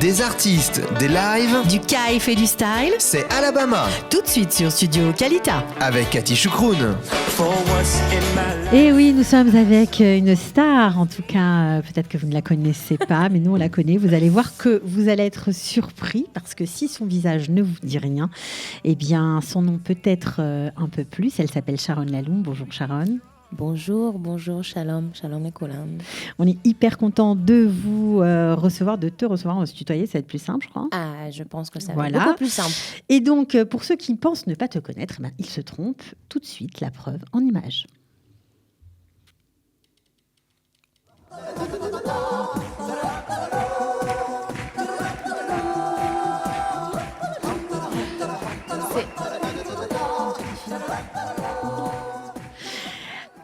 Des artistes, des lives, Du kiff et du style, c'est Alabama tout de suite sur Studio Kalita. avec Cathy Choukroun. Et oui, nous sommes avec une star, en tout cas, peut-être que vous ne la connaissez pas, mais nous on la connaît. Vous allez voir que vous allez être surpris, parce que si son visage ne vous dit rien, eh bien son nom peut-être un peu plus. Elle s'appelle Sharon Laloum. Bonjour Sharon. Bonjour, shalom et Kolam. On est hyper content de vous recevoir, de te recevoir. On va se tutoyer, ça va être plus simple, je crois. Ah, je pense que ça va Voilà. être beaucoup plus simple. Et donc, pour ceux qui pensent ne pas te connaître, eh ben, ils se trompent. Tout de suite, la preuve en images.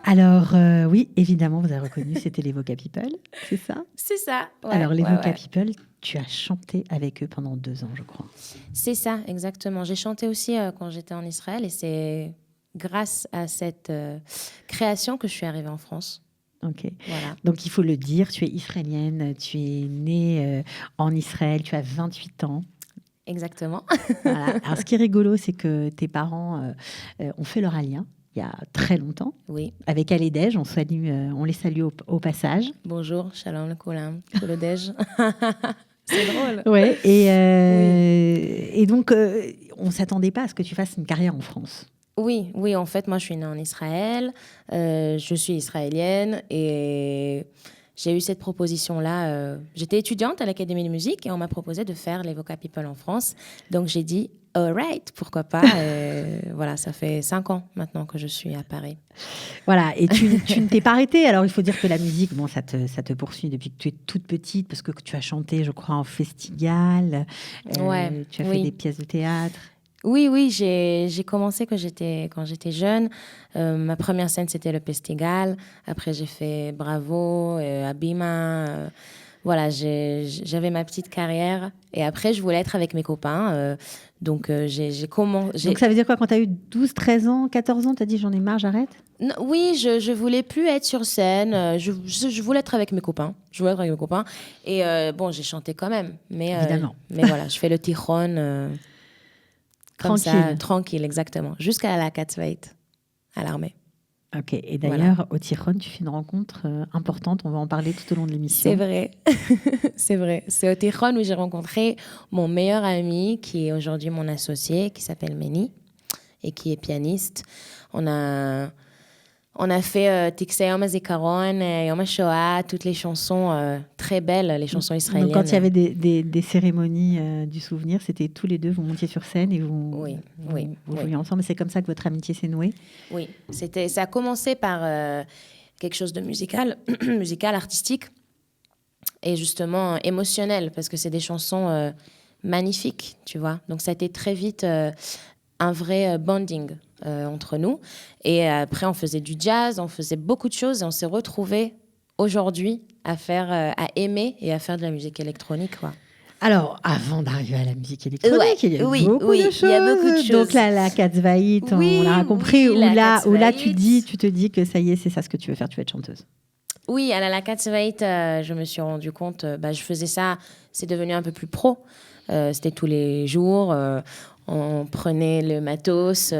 Alors, oui, évidemment, vous avez reconnu, c'était les Voca People, c'est ça? C'est ça. Ouais, Alors, les ouais, Voca ouais. People, tu as chanté avec eux pendant 2 ans, je crois. C'est ça, exactement. J'ai chanté aussi quand j'étais en Israël et c'est grâce à cette création que je suis arrivée en France. Ok. Voilà. Donc, il faut le dire, tu es israélienne, tu es née en Israël, tu as 28 ans. Exactement. Voilà. Alors, ce qui est rigolo, c'est que tes parents ont fait leur aliyah il y a très longtemps. Oui. Avec Aledej, on les salue au passage. Bonjour, shalom le Kolam, Kolodej. C'est drôle. Ouais, et donc, on ne s'attendait pas à ce que tu fasses une carrière en France. Oui, en fait, moi, je suis née en Israël. Je suis israélienne et j'ai eu cette proposition-là. J'étais étudiante à l'Académie de musique et on m'a proposé de faire les Voca People en France. Donc, j'ai dit, all right, pourquoi pas. Voilà, ça fait 5 ans maintenant que je suis à Paris. Voilà, et tu ne t'es pas arrêtée. Alors, il faut dire que la musique, bon, ça te poursuit depuis que tu es toute petite, parce que tu as chanté, je crois, en festival. Ouais, tu as fait oui. des pièces de théâtre. Oui, j'ai commencé quand j'étais jeune. Ma première scène, c'était le Pestigal. Après, j'ai fait Bravo, Abima. Voilà, j'avais ma petite carrière. Et après, je voulais être avec mes copains. Donc, j'ai commencé... Donc, ça veut dire quoi, quand tu as eu 12, 13 ans, 14 ans, tu as dit j'en ai marre, j'arrête? Oui, je voulais plus être sur scène. Je voulais être avec mes copains. Et bon, j'ai chanté quand même. Mais, Évidemment. Mais voilà, je fais le tichon... Comme ça, tranquille, exactement. Jusqu'à la Katzveit, à l'armée. Ok, et d'ailleurs, au Tichon, tu fais une rencontre importante. On va en parler tout au long de l'émission. C'est vrai. C'est vrai. C'est au Tichon où j'ai rencontré mon meilleur ami, qui est aujourd'hui mon associé, qui s'appelle Meni, et qui est pianiste. On a fait Tiksei Yom HaZikaron, Yom HaShoah, toutes les chansons très belles, les chansons israéliennes. Donc, quand il y avait des cérémonies du souvenir, c'était tous les deux, vous montiez sur scène et vous jouiez ensemble. C'est comme ça que votre amitié s'est nouée? Oui, ça a commencé par quelque chose de musical, artistique et justement émotionnel, parce que c'est des chansons magnifiques, tu vois. Donc, ça a été très vite un vrai bonding entre nous. Et après, on faisait du jazz, on faisait beaucoup de choses et on s'est retrouvés aujourd'hui à aimer et à faire de la musique électronique, quoi. Alors, avant d'arriver à la musique électronique, Ouais, il y a oui, beaucoup de choses. il y a beaucoup de choses. Donc la Katzvait, on l'a compris, où là tu te dis que ça y est, c'est ça ce que tu veux faire, tu veux être chanteuse. Oui, à la Katzveit, je me suis rendu compte, je faisais ça, c'est devenu un peu plus pro. C'était tous les jours, on prenait le matos,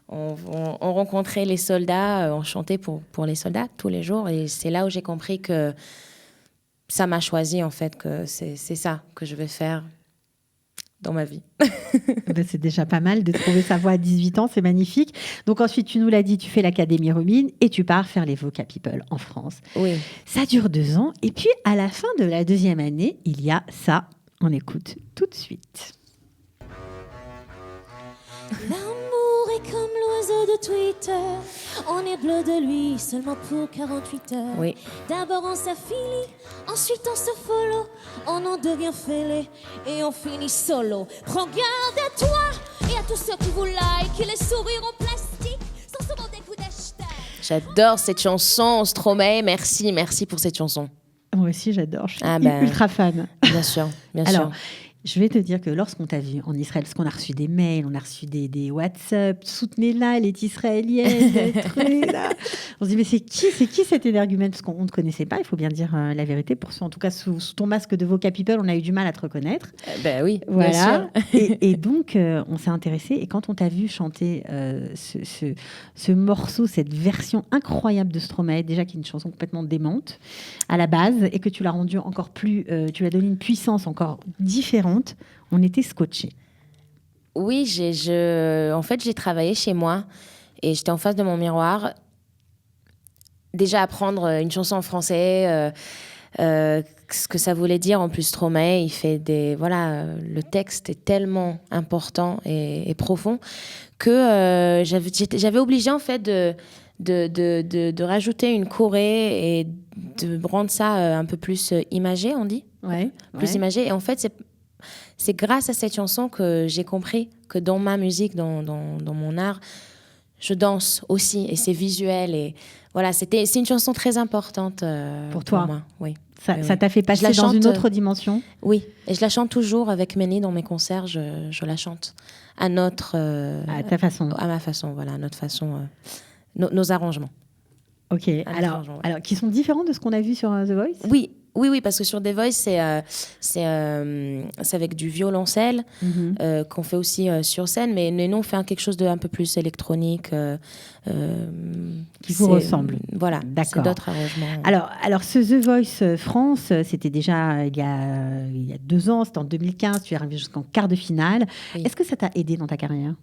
on rencontrait les soldats, on chantait pour les soldats tous les jours. Et c'est là où j'ai compris que ça m'a choisi, en fait, que c'est ça que je vais faire dans ma vie. C'est déjà pas mal de trouver sa voie à 18 ans, c'est magnifique. Donc ensuite, tu nous l'as dit, tu fais l'Académie Rubin et tu pars faire les Voca People en France. Oui. Ça dure 2 ans. Et puis, à la fin de la 2e année, il y a ça. On écoute tout de suite. L'amour est comme l'oiseau de Twitter. On est bleu de lui seulement pour 48 heures. Oui. D'abord on s'affilie, ensuite on se follow. On en devient fêlé et on finit solo. Prends garde à toi et à tous ceux qui vous like. Et les sourires en plastique sont souvent des coups d'hashtag. J'adore cette chanson, Stromae. Merci pour cette chanson. Moi aussi, j'adore. Je suis Ah ben, ultra fan. Bien sûr. Alors, Je vais te dire que lorsqu'on t'a vu en Israël, parce qu'on a reçu des mails, on a reçu des WhatsApp, soutenez-la, elle est israélienne, elle est truc, là. On se dit, mais c'est qui cet énergumène? Parce qu'on ne te connaissait pas, il faut bien dire la vérité. En tout cas, sous ton masque de Voca People, on a eu du mal à te reconnaître. Ben oui, Voilà. bien sûr. Et donc, on s'est intéressé. Et quand on t'a vu chanter ce morceau, cette version incroyable de Stromae, déjà qui est une chanson complètement démente à la base, et que tu l'as rendue encore plus, tu lui as donné une puissance encore différente, on était scotchés. Oui, en fait, j'ai travaillé chez moi et j'étais en face de mon miroir. Déjà apprendre une chanson en français, ce que ça voulait dire. En plus, Stromae, il fait le texte est tellement important et profond que j'avais obligé en fait de rajouter une choré et de rendre ça un peu plus imagé, on dit. Plus imagé. Et en fait, c'est grâce à cette chanson que j'ai compris que dans ma musique, dans mon art, je danse aussi et c'est visuel. Et voilà, c'est une chanson très importante pour toi. Moi. Oui. Ça t'a fait passer dans une autre dimension. Oui, et je la chante toujours avec Méni dans mes concerts. Je la chante à à ta façon. À ma façon, voilà, à notre façon, nos arrangements. Ok. Alors, qui sont différents de ce qu'on a vu sur The Voice. Oui, parce que sur The Voice, c'est avec du violoncelle qu'on fait aussi sur scène, mais nous, on fait quelque chose d'un peu plus électronique. Qui vous ressemble. Voilà, c'est d'autres arrangements. Alors, ce The Voice France, c'était déjà il y a 2 ans, c'était en 2015, tu es arrivé jusqu'en quart de finale. Oui. Est-ce que ça t'a aidé dans ta carrière?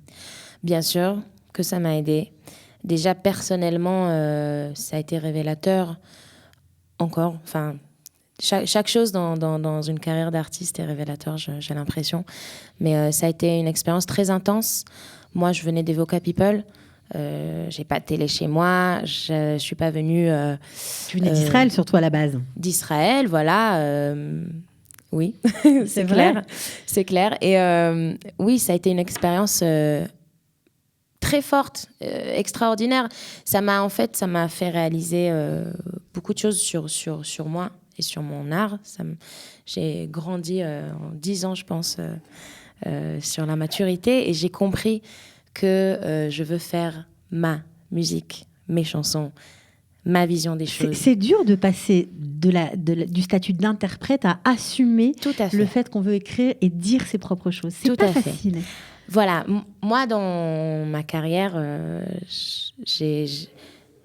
Bien sûr que ça m'a aidé. Déjà, personnellement, ça a été révélateur encore, enfin... Chaque chose dans une carrière d'artiste est révélateur, j'ai l'impression. Mais ça a été une expérience très intense. Moi, je venais des Voca People. J'ai pas de télé chez moi. Je suis pas venue... tu venais d'Israël, surtout à la base. D'Israël, voilà. Oui, c'est clair. C'est clair. Et oui, ça a été une expérience... très forte, extraordinaire. Ça m'a fait réaliser beaucoup de choses sur moi et sur mon art. J'ai grandi en 10 ans, je pense, sur la maturité et j'ai compris que je veux faire ma musique, mes chansons, ma vision des choses. C'est dur de passer du statut d'interprète à assumer le fait qu'on veut écrire et dire ses propres choses. C'est pas facile. Voilà, moi, dans ma carrière,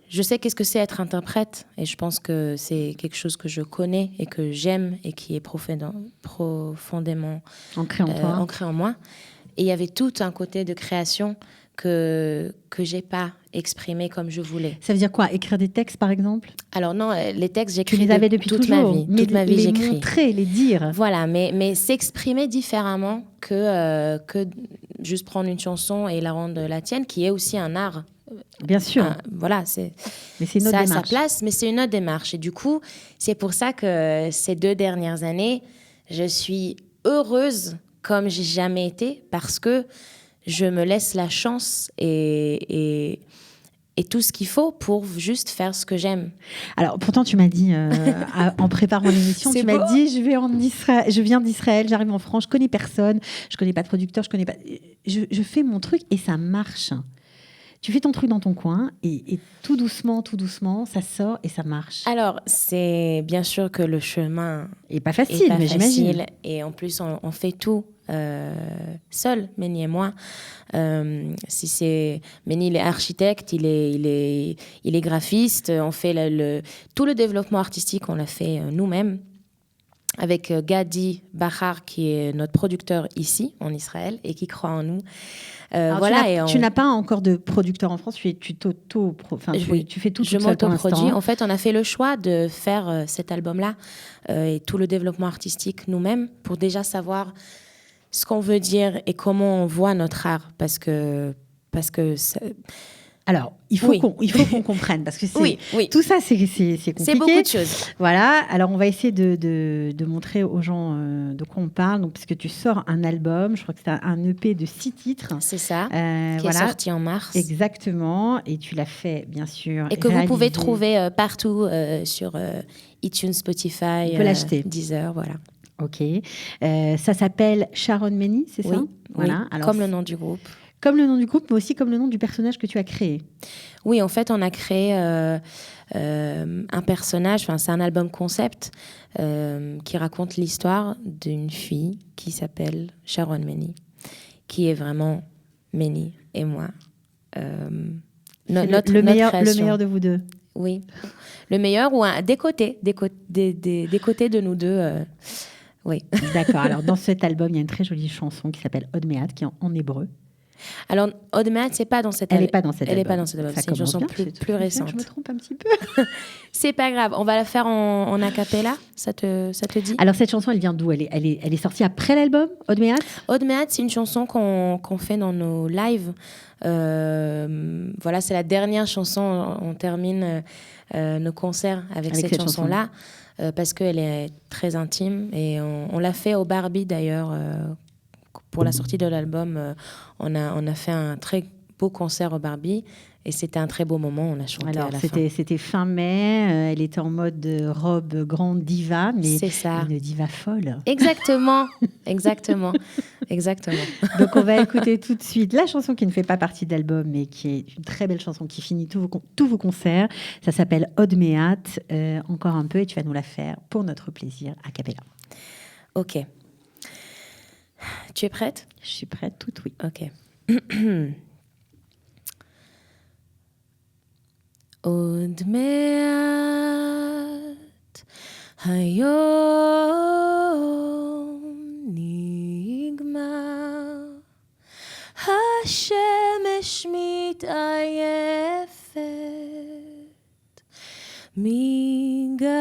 je sais qu'est-ce que c'est être interprète et je pense que c'est quelque chose que je connais et que j'aime et qui est profondément ancré en moi. Et il y avait tout un côté de création que j'ai pas exprimé comme je voulais. Ça veut dire quoi? Écrire des textes, par exemple? Alors non, les textes, j'écris tu les avais depuis toute toujours, ma vie. Mais toute ma vie, les j'écris. Montrer, les dire. Voilà, mais s'exprimer différemment que juste prendre une chanson et la rendre la tienne, qui est aussi un art. Bien sûr. Voilà, mais c'est une autre démarche. Ça a sa place, mais c'est une autre démarche. Et du coup, c'est pour ça que ces 2 dernières années, je suis heureuse comme j'ai jamais été parce que je me laisse la chance et tout ce qu'il faut pour juste faire ce que j'aime. Alors, pourtant, tu m'as dit, en préparant l'émission, tu m'as dit, je viens d'Israël, j'arrive en France, je connais personne, je connais pas de producteur, je fais mon truc et ça marche. Tu fais ton truc dans ton coin et tout doucement, ça sort et ça marche. Alors, c'est bien sûr que le chemin est pas facile, mais j'imagine. Et en plus, on fait tout seul, Méni et moi. Méni, il est architecte, il est graphiste. On fait tout le développement artistique, on l'a fait nous-mêmes. Avec Gadi Bahar, qui est notre producteur ici, en Israël, et qui croit en nous. Tu n'as pas encore de producteur en France, tu fais tout je m'autoproduis. En fait, on a fait le choix de faire cet album-là et tout le développement artistique nous-mêmes pour déjà savoir ce qu'on veut dire et comment on voit notre art. Parce que alors, il faut qu'on comprenne, parce que tout ça, c'est compliqué. C'est beaucoup de choses. Voilà, alors on va essayer de montrer aux gens de quoi on parle. Donc, puisque tu sors un album, je crois que c'est un EP de 6 titres. C'est ça, qui est sorti en mars. Exactement, et tu l'as fait, bien sûr. Et que vous pouvez trouver partout sur iTunes, Spotify, on peut l'acheter. Deezer, voilà. Ok. Ça s'appelle Sharon Meni, c'est ça? Oui, Voilà. oui, Alors, comme le nom du groupe. Comme le nom du groupe, mais aussi comme le nom du personnage que tu as créé. Oui, en fait, on a créé un personnage, c'est un album concept qui raconte l'histoire d'une fille qui s'appelle Sharon Meni, qui est vraiment Meni et moi. Notre le meilleur de vous deux. Oui, le meilleur ou des côtés de nous deux. Oui. D'accord. Alors, dans cet album, il y a une très jolie chanson qui s'appelle Od Me'at, qui est en hébreu. Alors, Od Me'at, c'est pas dans cet album. Elle n'est pas dans cet album. Elle n'est pas dans cet album. Ça c'est une chanson bien, plus récente. Je me trompe un petit peu. C'est pas grave. On va la faire en a cappella. Ça te dit? Alors, cette chanson, elle vient d'où? Elle est sortie après l'album, Od Me'at? Od Me'at, c'est une chanson qu'on fait dans nos lives. Voilà, c'est la dernière chanson. On termine nos concerts avec cette chanson-là parce qu'elle est très intime et on l'a fait au Barbie d'ailleurs. Pour la sortie de l'album, on a fait un très beau concert au Barbie et c'était un très beau moment. On a chanté à la fin. C'était fin mai. Elle était en mode robe grande diva, mais une diva folle. Exactement, exactement, exactement. Donc on va écouter tout de suite la chanson qui ne fait pas partie de l'album, mais qui est une très belle chanson qui finit tous vos concerts. Ça s'appelle Od Me'at. Encore un peu et tu vas nous la faire pour notre plaisir a cappella. Ok. Tu es prête? Je suis prête, tout oui. Ok. Od me'at hayom nigmar hashemesh mit'ayefet migagaga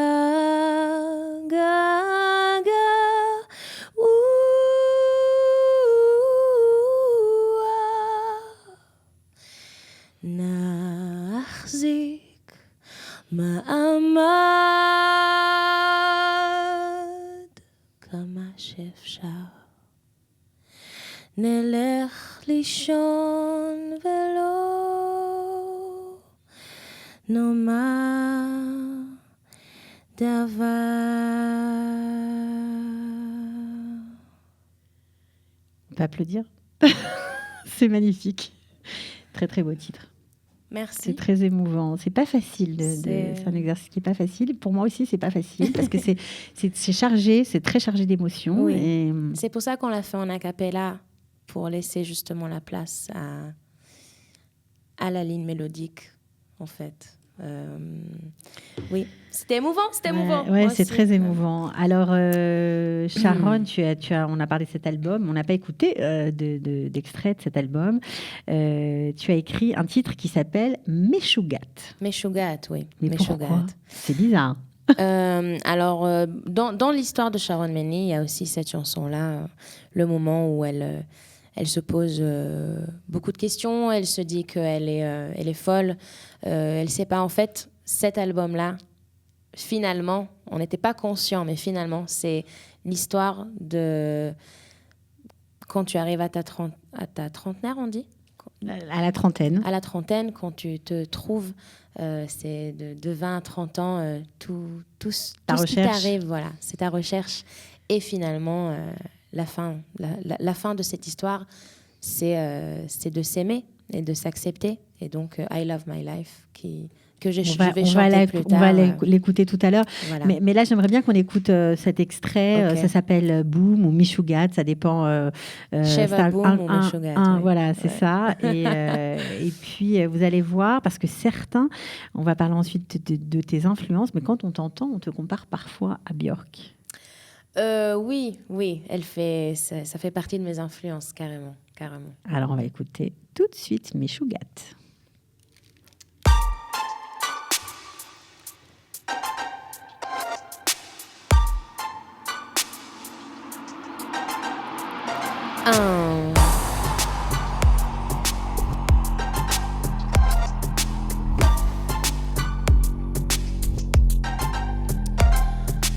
נחזיק מעמד כמה שאפשר נלך לישון ולא נאמר דבר. On peut applaudir. C'est magnifique. Très très beau titre. Merci. C'est très émouvant. C'est pas facile. C'est un exercice qui est pas facile. Pour moi aussi, c'est pas facile parce que c'est chargé, c'est très chargé d'émotions. Oui. Et... C'est pour ça qu'on l'a fait en a cappella, pour laisser justement la place à la ligne mélodique, en fait. Oui, c'était émouvant, Ouais, c'est très émouvant. Alors, Sharon, on a parlé de cet album, on n'a pas écouté d'extrait de cet album. Tu as écrit un titre qui s'appelle Meshugat. Meshugat, oui. Mais pourquoi? C'est bizarre. Alors, dans l'histoire de Sharon Meni, il y a aussi cette chanson-là, le moment où elle se pose beaucoup de questions, elle se dit qu'elle est folle, elle ne sait pas. En fait, cet album-là, finalement, on n'était pas conscient, mais finalement, c'est l'histoire de quand tu arrives à ta trentenaire, on dit? À la trentaine. À la trentaine, quand tu te trouves, c'est de 20 à 30 ans, tout ce qui t'arrive, voilà, c'est ta recherche. Et finalement, la fin de cette histoire, c'est de s'aimer et de s'accepter. Et donc, I Love My Life, que je vais chanter plus tard. On va l'écouter tout à l'heure. Voilà. Mais là, j'aimerais bien qu'on écoute cet extrait. Okay. Ça s'appelle Boom ou Meshugat. Ça dépend. Sheva Boom ou Meshugat. Oui. Voilà, c'est ça. Et puis, vous allez voir, parce que certains, on va parler ensuite de tes influences, mais quand on t'entend, on te compare parfois à Björk. Oui, ça fait partie de mes influences, carrément. Alors, on va écouter tout de suite Meshugat.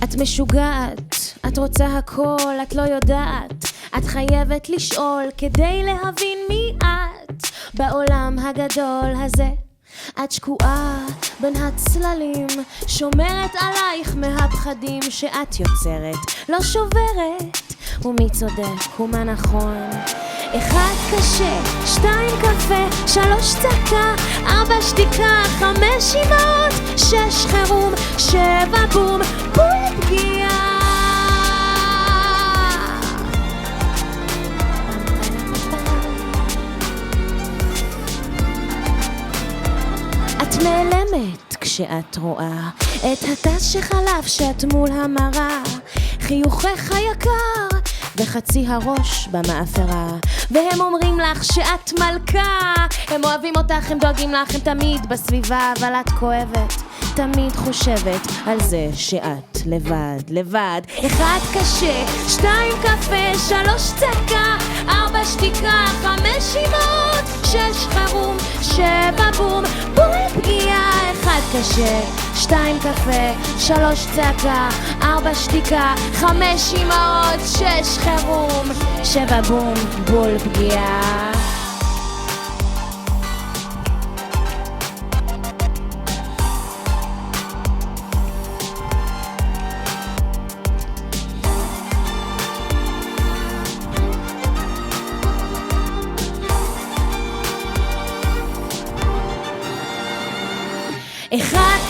את משוגעת, את רוצה הכל, את לא יודעת, את חייבת לשאול כדי להבין מי את בעולם הגדול הזה. את שקועה בין הצללים, שומרת עלייך מהפחדים שאת יוצרת, לא שוברת. ומי צודק ומה נכון? 1 קשה, 2 קפה, 3 צעקה, 4 שתיקה, 5 אימהות, 6 חירום, 7 בום, בול פגיעה. את נעלמת כשאת רואה את הטס שחלף שאת מול המראה, חיוכך היקר וחצי הראש במאפרה, והם אומרים לך שאת מלכה, הם אוהבים אותך, הם דואגים לך, הם תמיד בסביבה, אבל את כואבת, תמיד חושבת על זה שאת לבד, לבד. 1 קשה, 2 קפה, 3 צעקה, 4 שתיקה, 5 אימהות, 6 חירום, 7 בום, בול פגיעה. 1 קשה, 2 קפה, 3 צעקה, 4 שתיקה, 5 אימהות, 6 חירום, 7 בום, בול פגיעה.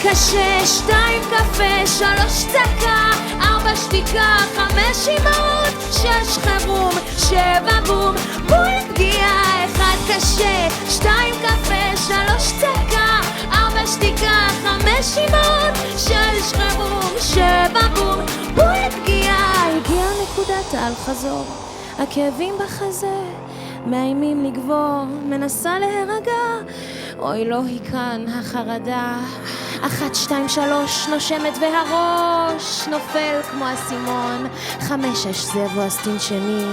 קשה, 2 קפה, 3 צעקה, 4 שתיקה, 5 אימהות, 6 חירום, 7 בום, בול פגיעה. 1 קשה, 2 קפה, 3 צעקה, 4 שתיקה, 5 אימהות, 6 חירום, 7 בום, בול פגיעה. הגיעה נקודת האל-חזור, הכאבים בחזה מאיימים לגבור, מנסה להירגע, אוי לא היא כאן החרדה. 1, 2, 3 נושמת והראש נופל כמו אסימון. 5, 6 זה אז תנשמי,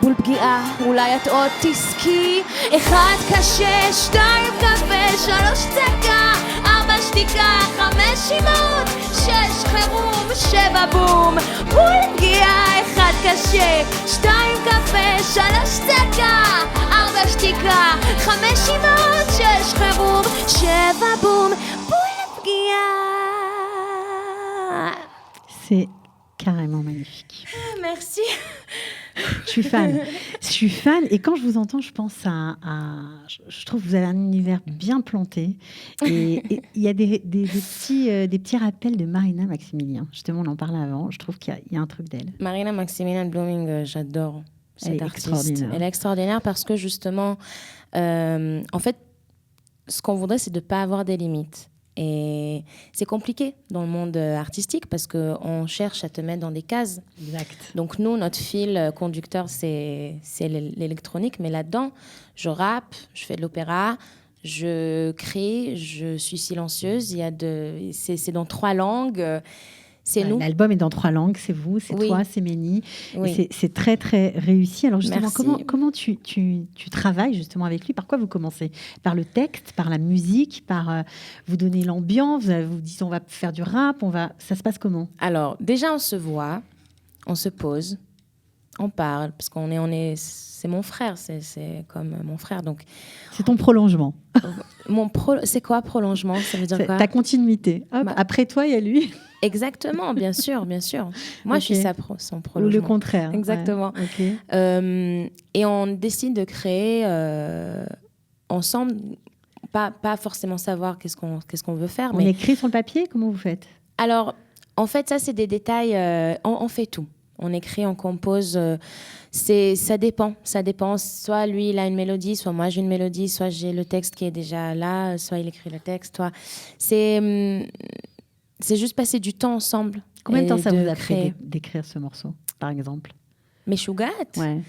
בול פגיעה אולי את עוד תסכי. 1 קשה, 2 קפה, 3 צעקה, 4 שתיקה, 5 אימהות, 6 חירום, 7 בום, בול פגיעה. 1 קשה, 2 קפה, 3 צעקה, 4 שתיקה, 5 אימהות, 6 חירום, 7 בום, בול פגיעה. C'est carrément magnifique. Merci. Je suis fan. Je suis fan. Et quand je vous entends, je pense je trouve que vous avez un univers bien planté. Et il y a des petits rappels de Marina Maximilian. Justement, on en parlait avant. Je trouve qu'il y a un truc d'elle. Marina Maximilian Blooming, j'adore cette artiste. Elle est extraordinaire parce que justement, en fait, ce qu'on voudrait, c'est de ne pas avoir des limites. Et c'est compliqué dans le monde artistique parce qu'on cherche à te mettre dans des cases. Exact. Donc nous, notre fil conducteur, c'est l'électronique. Mais là-dedans, je rappe, je fais de l'opéra, je crie, je suis silencieuse. C'est dans 3 langues. C'est nous. L'album est dans 3 langues, c'est vous, c'est toi, c'est Méni. Oui. C'est très, très réussi. Alors justement, Merci. comment tu travailles justement avec lui? Par quoi vous commencez? Par le texte, par la musique, par vous donner l'ambiance, vous dites on va faire du rap, ça se passe comment? Alors, déjà, on se voit, on se pose, on parle, parce c'est mon frère, c'est comme mon frère, donc... C'est ton prolongement. C'est quoi prolongement? Ça veut dire quoi? Ta continuité. Hop, après toi, il y a lui. Exactement, bien sûr, bien sûr. Moi, je suis son prolongement. Ou le contraire. Exactement. Ouais. Okay. Et on décide de créer ensemble, pas forcément savoir qu'est-ce qu'on veut faire. On écrit sur le papier? Comment vous faites? Alors, en fait, ça, c'est des détails. On fait tout. On écrit, on compose. Ça dépend. Soit lui, il a une mélodie, soit moi, j'ai une mélodie, soit j'ai le texte qui est déjà là, soit il écrit le texte. C'est juste passer du temps ensemble. Combien de temps ça vous a pris d'écrire ce morceau, par exemple? Meshugat. Ouais.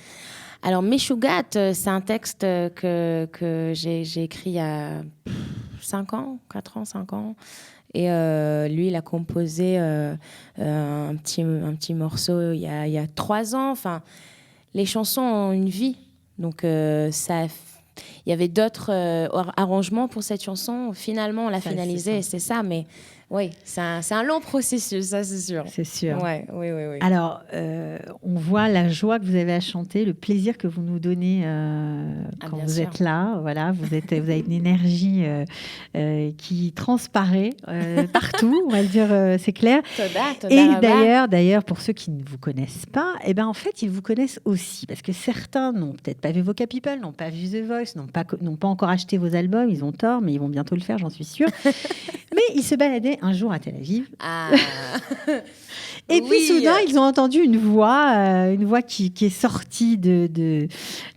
Alors, Meshugat, c'est un texte que j'ai écrit il y a 5 ans, 4 ans, 5 ans. Et lui, il a composé un petit morceau il y a 3 ans. Enfin, les chansons ont une vie. Donc, il y avait d'autres arrangements pour cette chanson. Finalement, on l'a finalisée, c'est ça. Mais Oui, c'est un long processus, ça c'est sûr. C'est sûr. Ouais, oui. Alors, on voit la joie que vous avez à chanter, le plaisir que vous nous donnez quand bien vous sûr. êtes là. Voilà, vous avez une énergie qui transparaît partout, on va le dire, c'est clair. Toda Et Rabba. d'ailleurs, pour ceux qui ne vous connaissent pas, eh ben, en fait, ils vous connaissent aussi. Parce que certains n'ont peut-être pas vu Voca People, n'ont pas vu The Voice, n'ont pas encore acheté vos albums. Ils ont tort, mais ils vont bientôt le faire, j'en suis sûre. Mais ils se baladaient un jour à Tel Aviv. Ah. Et puis Oui. soudain, ils ont entendu une voix qui est sortie de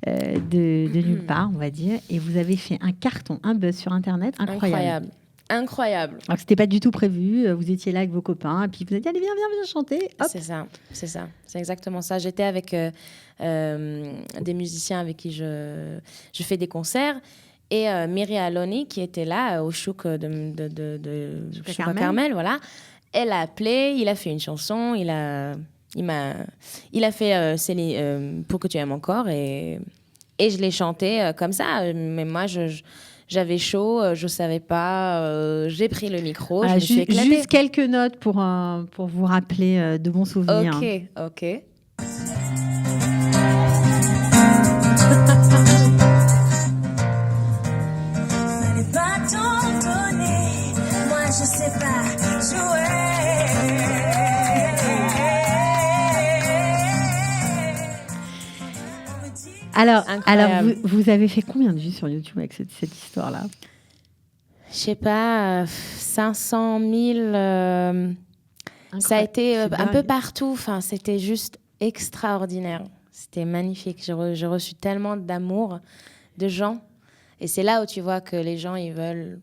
nulle part, on va dire. Et vous avez fait un carton, un buzz sur Internet incroyable. Alors que c'était pas du tout prévu. Vous étiez là avec vos copains, et puis vous avez dit allez viens chanter. Hop. C'est ça. C'est exactement ça. J'étais avec des musiciens avec qui je fais des concerts. Et Miri Aloni, qui était là au Chouk de Chouk Carmel, voilà. Elle a appelé, il a fait une chanson, il a fait Pour que tu aimes encore, et je l'ai chanté comme ça. Mais moi, j'avais chaud, je savais pas. J'ai pris le micro, je me suis éclatée. Juste quelques notes pour vous rappeler de bons souvenirs. Ok. Je sais pas jouer. Alors Incroyable. vous avez fait combien de vues sur YouTube avec cette histoire-là? Je sais pas, 500 000. Ça a été un peu partout. Enfin, c'était juste extraordinaire. C'était magnifique. J'ai reçu tellement d'amour de gens. Et c'est là où tu vois que les gens, ils veulent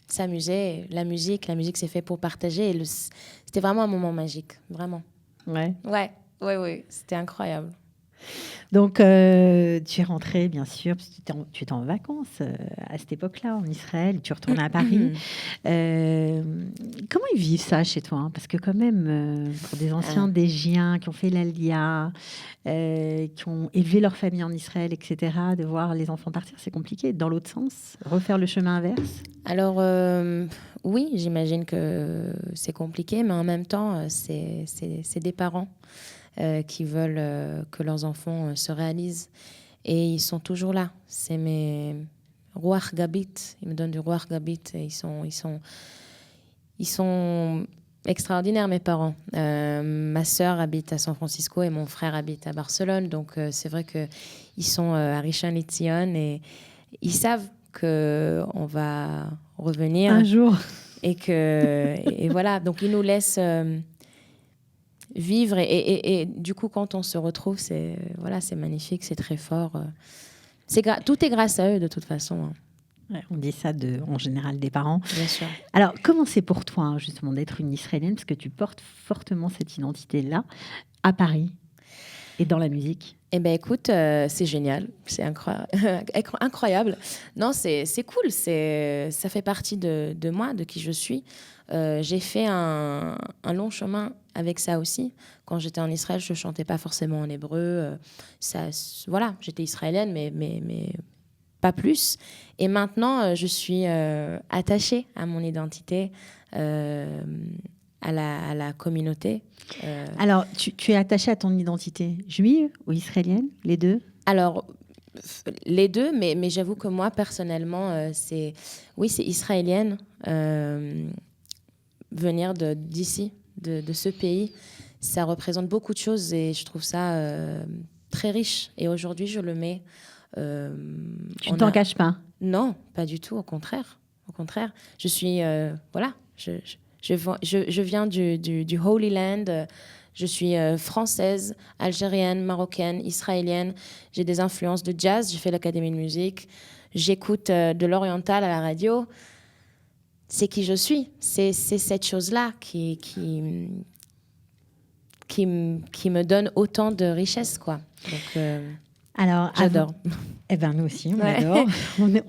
s'amuser. La musique, c'est fait pour partager. Et c'était vraiment un moment magique, vraiment. Ouais. C'était incroyable. Donc, tu es rentrée, bien sûr, parce que tu étais en vacances à cette époque-là, en Israël, tu retournes à Paris. Comment ils vivent ça chez toi? Parce que quand même, pour des anciens Dégiens qui ont fait l'Alia, qui ont élevé leur famille en Israël, etc., de voir les enfants partir, c'est compliqué. Dans l'autre sens, refaire le chemin inverse? Alors, oui, j'imagine que c'est compliqué, mais en même temps, c'est des parents qui veulent que leurs enfants se réalisent. Et ils sont toujours là. C'est mes Ruach Gabit. Ils me donnent du Ruach Gabit. Et ils sont extraordinaires, mes parents. Ma sœur habite à San Francisco et mon frère habite à Barcelone. Donc, c'est vrai qu'ils sont à Rishon LeZion et ils savent qu'on va revenir. Un jour. Et voilà. Donc, ils nous laissent vivre et du coup quand on se retrouve c'est magnifique, c'est très fort, tout est grâce à eux de toute façon, hein. Ouais, on dit ça en général des parents. Bien sûr. Alors comment c'est pour toi justement d'être une Israélienne, parce que tu portes fortement cette identité-là à Paris et dans la musique? Eh ben écoute, c'est génial, c'est incroyable. Non, c'est cool, ça fait partie de moi, de qui je suis. J'ai fait un long chemin avec ça aussi. Quand j'étais en Israël, je chantais pas forcément en hébreu. Voilà, j'étais israélienne, mais pas plus. Et maintenant, je suis attachée à mon identité, à la communauté. Alors, tu es attachée à ton identité juive ou israélienne, les deux? Alors, les deux, mais j'avoue que moi, personnellement, c'est israélienne. Venir d'ici, de ce pays, ça représente beaucoup de choses et je trouve ça très riche. Et aujourd'hui, je le mets... Tu ne t'en caches pas? Non, pas du tout, au contraire. Je suis... voilà, je viens du Holy Land. Je suis française, algérienne, marocaine, israélienne. J'ai des influences de jazz. J'ai fait l'académie de musique. J'écoute de l'oriental à la radio. C'est qui je suis. C'est cette chose-là qui me donne autant de richesse, quoi. Donc, Alors, J'adore. Eh ben nous aussi, on Ouais. adore.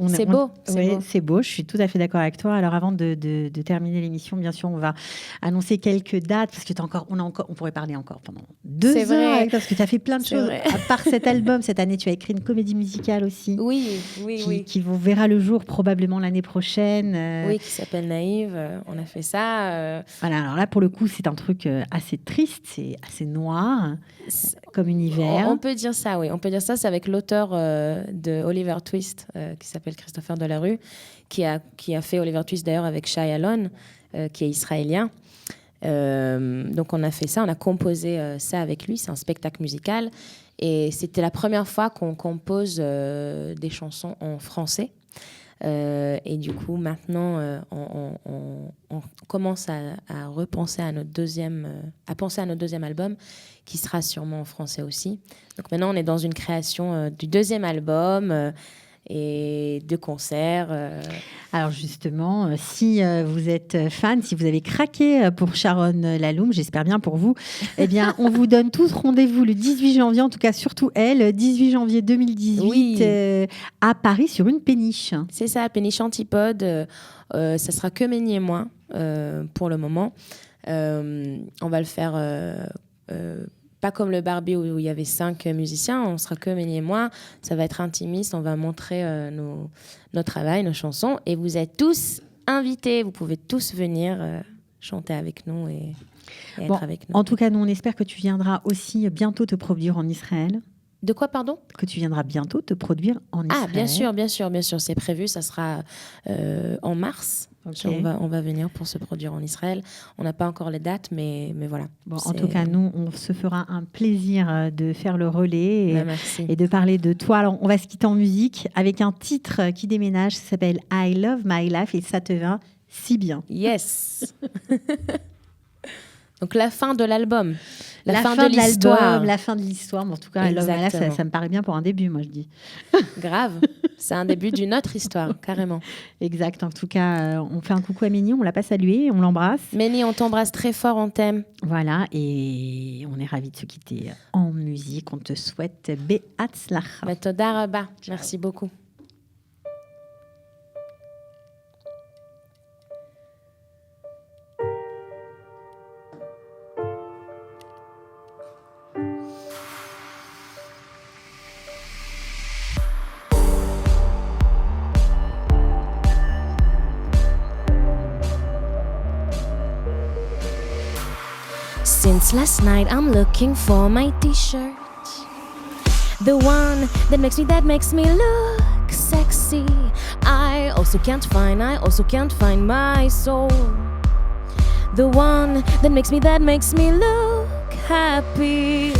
C'est beau, c'est Oui, beau. c'est beau. Je suis tout à fait d'accord avec toi. Alors avant de terminer l'émission, bien sûr, on va annoncer quelques dates parce que on pourrait parler encore pendant 2 C'est heures vrai. avec toi, parce que tu as fait plein de C'est choses. vrai. À part cet album, cette année, tu as écrit une comédie musicale aussi. Oui. Qui vous verra le jour probablement l'année prochaine. Oui, qui s'appelle Naïve. On a fait ça. Voilà, alors là, pour le coup, c'est un truc assez triste, c'est assez noir comme univers. On peut dire ça, oui. On peut dire ça. C'est avec l'auteur de Oliver Twist, qui s'appelle Christopher Delarue, qui a fait Oliver Twist d'ailleurs avec Shai Alon, qui est israélien. Donc on a fait ça, on a composé ça avec lui. C'est un spectacle musical. Et c'était la première fois qu'on compose des chansons en français. Et du coup, maintenant, on commence à repenser à notre penser à notre deuxième album, qui sera sûrement en français aussi. Donc maintenant, on est dans une création du deuxième album et de concerts. Alors justement, si vous êtes fan, si vous avez craqué pour Sharon Laloum, j'espère bien pour vous, eh bien, on vous donne tous rendez-vous le 18 janvier, en tout cas surtout elle, 18 janvier 2018, Oui. à Paris sur une péniche. C'est ça, Péniche Antipode. Ça sera que Méni et moi pour le moment. On va le faire pas comme le Barbie où il y avait 5 musiciens, on sera que Méni et moi. Ça va être intimiste, on va montrer nos travail, nos chansons. Et vous êtes tous invités, vous pouvez tous venir chanter avec nous et être avec nous. En tout cas, nous, on espère que tu viendras aussi bientôt te produire en Israël. De quoi, pardon ? Que tu viendras bientôt te produire en Israël. Ah, bien sûr. C'est prévu, ça sera en mars. Okay. On va venir pour se produire en Israël. On n'a pas encore les dates, mais voilà. Bon, en tout cas, nous, on se fera un plaisir de faire le relais merci. Et de parler de toi. Alors, on va se quitter en musique avec un titre qui déménage. Ça s'appelle I Love My Life et ça te va si bien. Yes. Donc, la fin de l'album. La fin de l'histoire. La fin de l'histoire. Mais en tout cas, I Love My Life, ça me paraît bien pour un début, moi, je dis. Grave. C'est un début d'une autre histoire, carrément. Exact. En tout cas, on fait un coucou à Méni, on l'a pas salué, on l'embrasse. Méni, on t'embrasse très fort, on t'aime. Voilà, et on est ravis de se quitter en musique. On te souhaite Be'atzlacha. Toda rabba. Merci beaucoup. Since last night I'm looking for my t-shirt, the one that makes me look sexy. I also can't find my soul, the one that makes me look happy.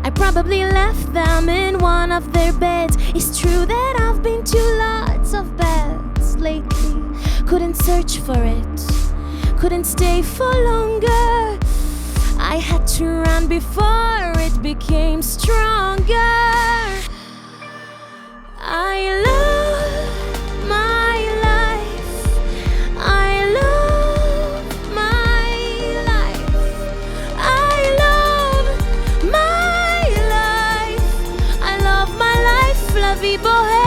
I probably left them in one of their beds. It's true that I've been to lots of beds lately. Couldn't search for it, couldn't stay for longer. I had to run before it became stronger. I love my life. I love my life. I love my life. I love my life, la vie bohème.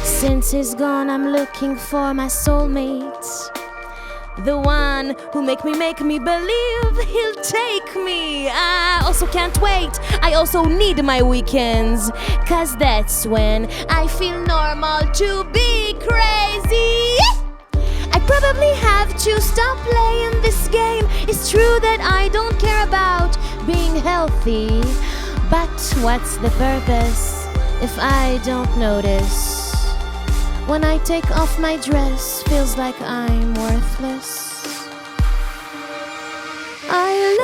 Since he's gone, I'm looking for my soulmate, the one who make me believe he'll take me. I also can't wait, I also need my weekends, 'cause that's when I feel normal to be crazy. I probably have to stop playing this game. It's true that I don't care about being healthy, but what's the purpose if I don't notice? When I take off my dress, feels like I'm worthless. I